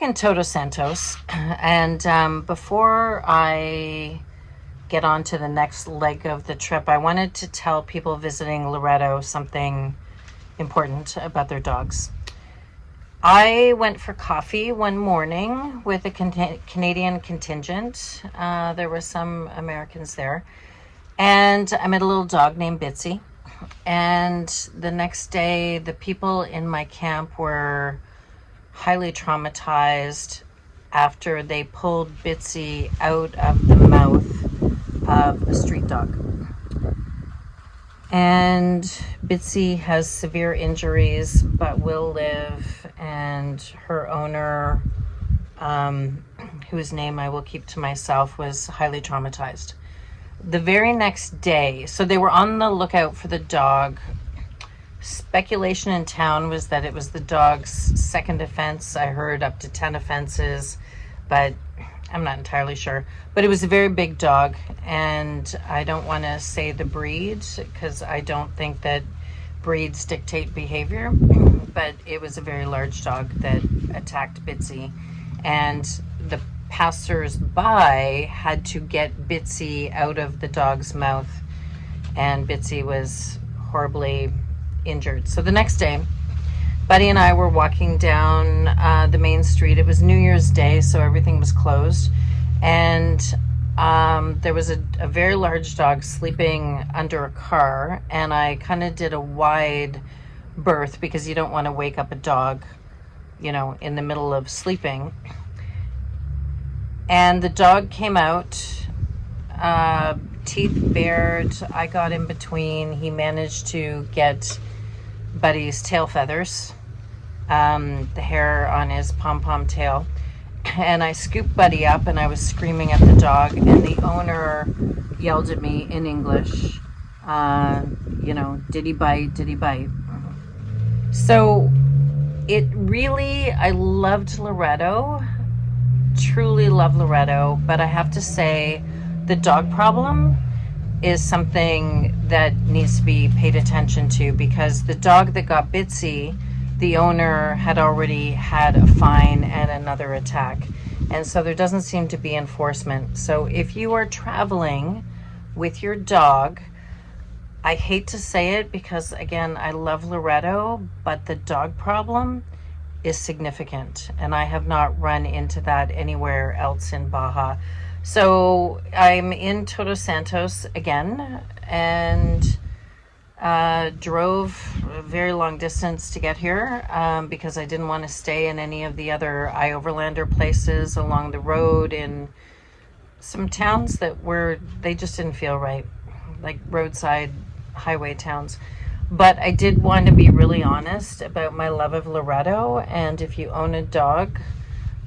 back in Todos Santos, and before I get on to the next leg of the trip, I wanted to tell people visiting Loreto something important about their dogs. I went for coffee one morning with a Canadian contingent. There were some Americans there. And I met a little dog named Bitsy. And the next day, the people in my camp were highly traumatized after they pulled Bitsy out of the mouth of a street dog. And Bitsy has severe injuries but will live, and her owner, whose name I will keep to myself, was highly traumatized. The very next day, so they were on the lookout for the dog. Speculation in town was that it was the dog's second offense. I heard up to 10 offenses, but I'm not entirely sure. But it was a very big dog, and I don't want to say the breed because I don't think that breeds dictate behavior, but it was a very large dog that attacked Bitsy, and the passers-by had to get Bitsy out of the dog's mouth, and Bitsy was horribly injured. So the next day, Buddy and I were walking down the main street. It was New Year's Day, so everything was closed. And there was a very large dog sleeping under a car. And I kind of did a wide berth because you don't want to wake up a dog, in the middle of sleeping. And the dog came out, teeth bared. I got in between. He managed to get Buddy's tail feathers, the hair on his pom-pom tail, and I scooped Buddy up, and I was screaming at the dog, and the owner yelled at me in English, did he bite, did he bite? So I loved Loreto, truly love Loreto, but I have to say the dog problem is something that needs to be paid attention to, because the dog that got Bitsy, the owner had already had a fine and another attack. And so there doesn't seem to be enforcement. So if you are traveling with your dog, I hate to say it because, again, I love Loreto, but the dog problem is significant. And I have not run into that anywhere else in Baja. So I'm in Todos Santos again, and drove a very long distance to get here because I didn't want to stay in any of the other iOverlander places along the road in some towns they just didn't feel right, like roadside highway towns. But I did want to be really honest about my love of Loreto, and if you own a dog,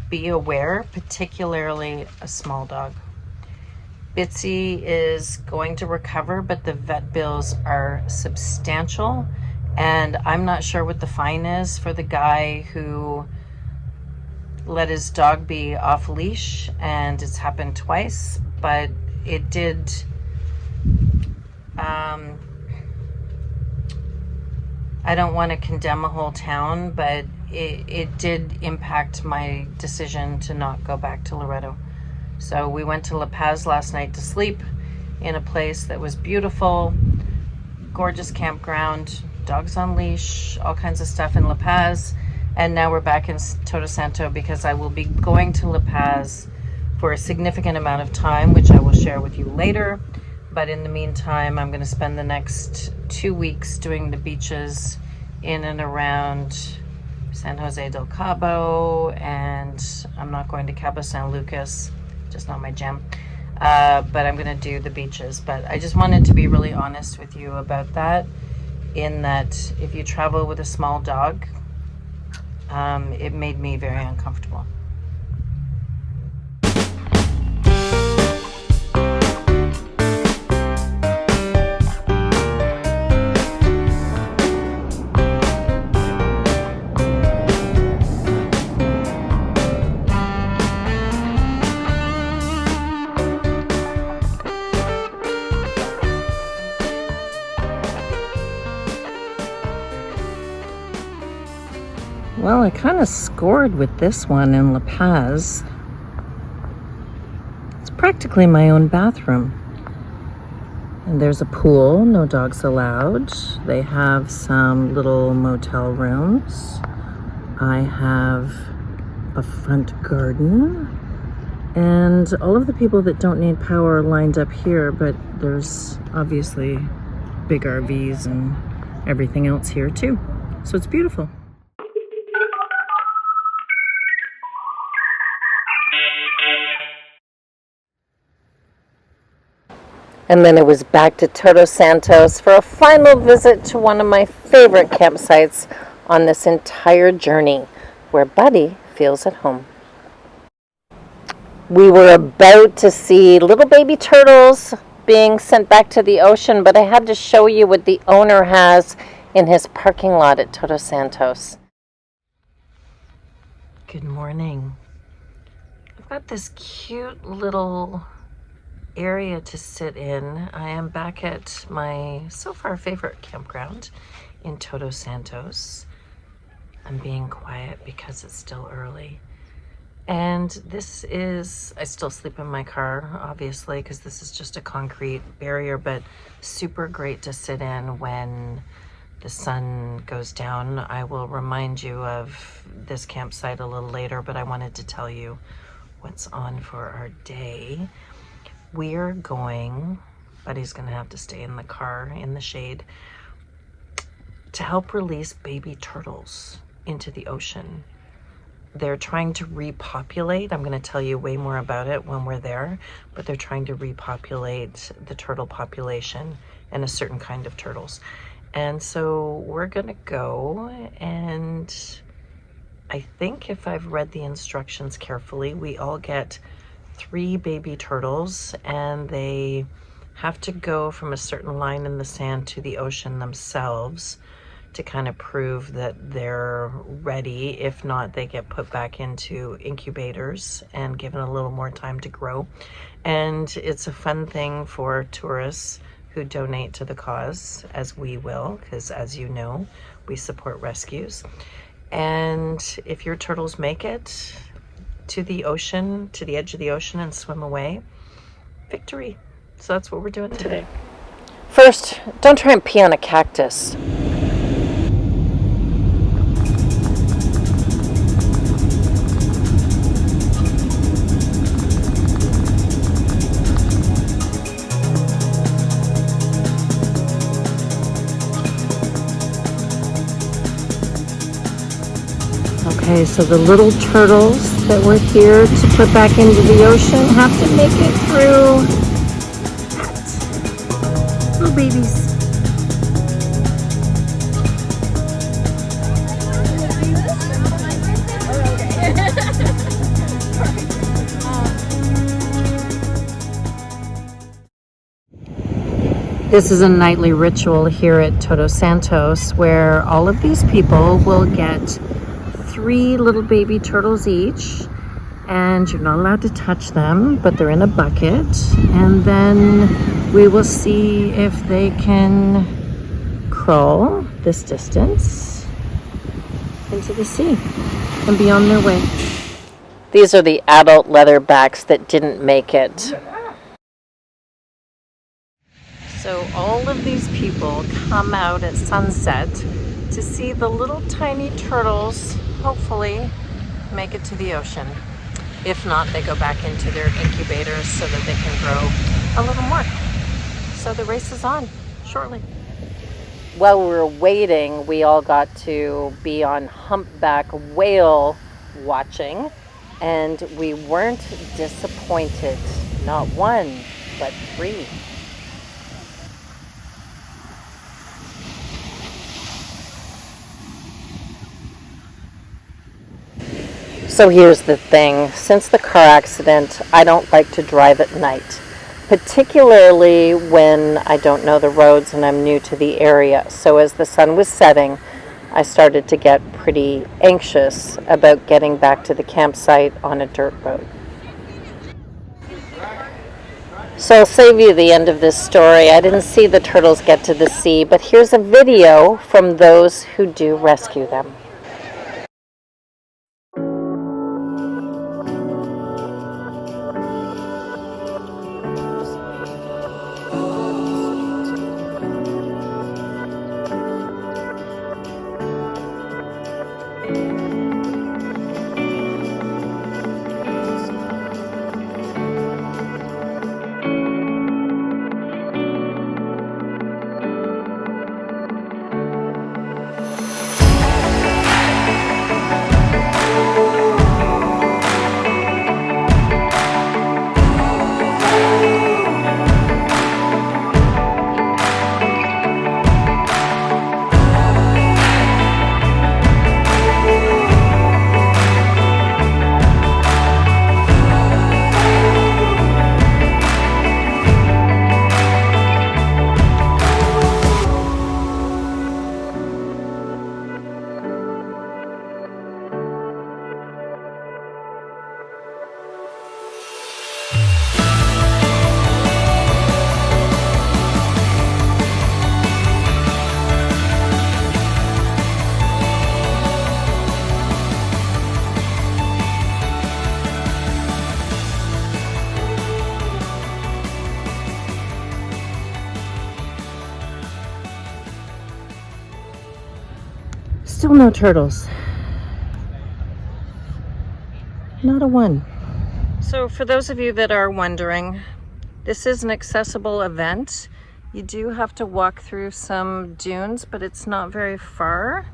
be aware, particularly a small dog. Bitsy is going to recover, but the vet bills are substantial, and I'm not sure what the fine is for the guy who let his dog be off leash, and it's happened twice, but it did I don't want to condemn a whole town, but it did impact my decision to not go back to Loreto. So we went to La Paz last night to sleep in a place that was beautiful, gorgeous campground, dogs on leash, all kinds of stuff in La Paz. And now we're back in Todos Santos because I will be going to La Paz for a significant amount of time, which I will share with you later. But in the meantime, I'm going to spend the next 2 weeks doing the beaches in and around San Jose del Cabo, and I'm not going to Cabo San Lucas, just not my jam. But I'm going to do the beaches. But I just wanted to be really honest with you about that, in that if you travel with a small dog, it made me very uncomfortable. Well, I kind of scored with this one in La Paz. It's practically my own bathroom. And there's a pool, no dogs allowed. They have some little motel rooms. I have a front garden. And all of the people that don't need power are lined up here, but there's obviously big RVs and everything else here too. So it's beautiful. And then it was back to Todos Santos for a final visit to one of my favorite campsites on this entire journey, where Buddy feels at home. We were about to see little baby turtles being sent back to the ocean, but I had to show you what the owner has in his parking lot at Todos Santos. Good morning. I've got this cute little area to sit in. I am back at my so far favorite campground in Todos Santos. I'm being quiet because it's still early. And this is, I still sleep in my car, obviously, because this is just a concrete barrier, but super great to sit in when the sun goes down. I will remind you of this campsite a little later, but I wanted to tell you what's on for our day. We're going, Buddy's gonna have to stay in the car in the shade, to help release baby turtles into the ocean. They're trying to repopulate. I'm going to tell you way more about it when we're there, but they're trying to repopulate the turtle population and a certain kind of turtles. And so we're going to go, and I think if I've read the instructions carefully, we all get 3 baby turtles, and they have to go from a certain line in the sand to the ocean themselves to kind of prove that they're ready. If not, they get put back into incubators and given a little more time to grow. And it's a fun thing for tourists who donate to the cause, as we will, because as you know, we support rescues. And if your turtles make it to the ocean, to the edge of the ocean and swim away, victory. So that's what we're doing today. First, don't try and pee on a cactus. Okay, so the little turtles that were here to put back into the ocean have to make it through that. Little babies. This is a nightly ritual here at Todos Santos where all of these people will get 3 little baby turtles each, and you're not allowed to touch them, but they're in a bucket, and then we will see if they can crawl this distance into the sea and be on their way. These are the adult leatherbacks that didn't make it. So all of these people come out at sunset to see the little tiny turtles hopefully make it to the ocean. If not, they go back into their incubators so that they can grow a little more. So the race is on shortly. While we were waiting, we all got to be on humpback whale watching, and we weren't disappointed. Not 1, but 3. So here's the thing, since the car accident, I don't like to drive at night, particularly when I don't know the roads and I'm new to the area. So as the sun was setting, I started to get pretty anxious about getting back to the campsite on a dirt road. So I'll save you the end of this story. I didn't see the turtles get to the sea, but here's a video from those who do rescue them. Still no turtles. Not a one. So for those of you that are wondering, this is an accessible event. You do have to walk through some dunes, but it's not very far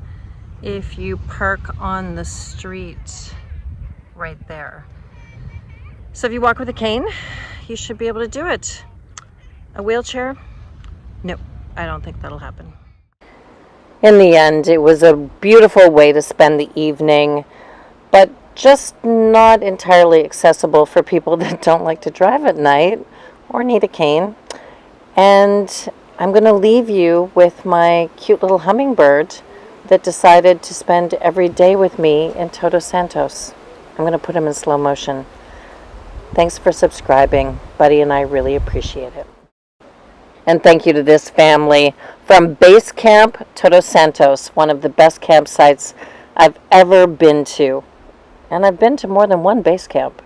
if you park on the street right there. So if you walk with a cane, you should be able to do it. A wheelchair? No, I don't think that'll happen. In the end, it was a beautiful way to spend the evening, but just not entirely accessible for people that don't like to drive at night or need a cane. And I'm going to leave you with my cute little hummingbird that decided to spend every day with me in Todos Santos. I'm going to put him in slow motion. Thanks for subscribing. Buddy and I really appreciate it. And thank you to this family from Base Camp Todos Santos, one of the best campsites I've ever been to. And I've been to more than one base camp.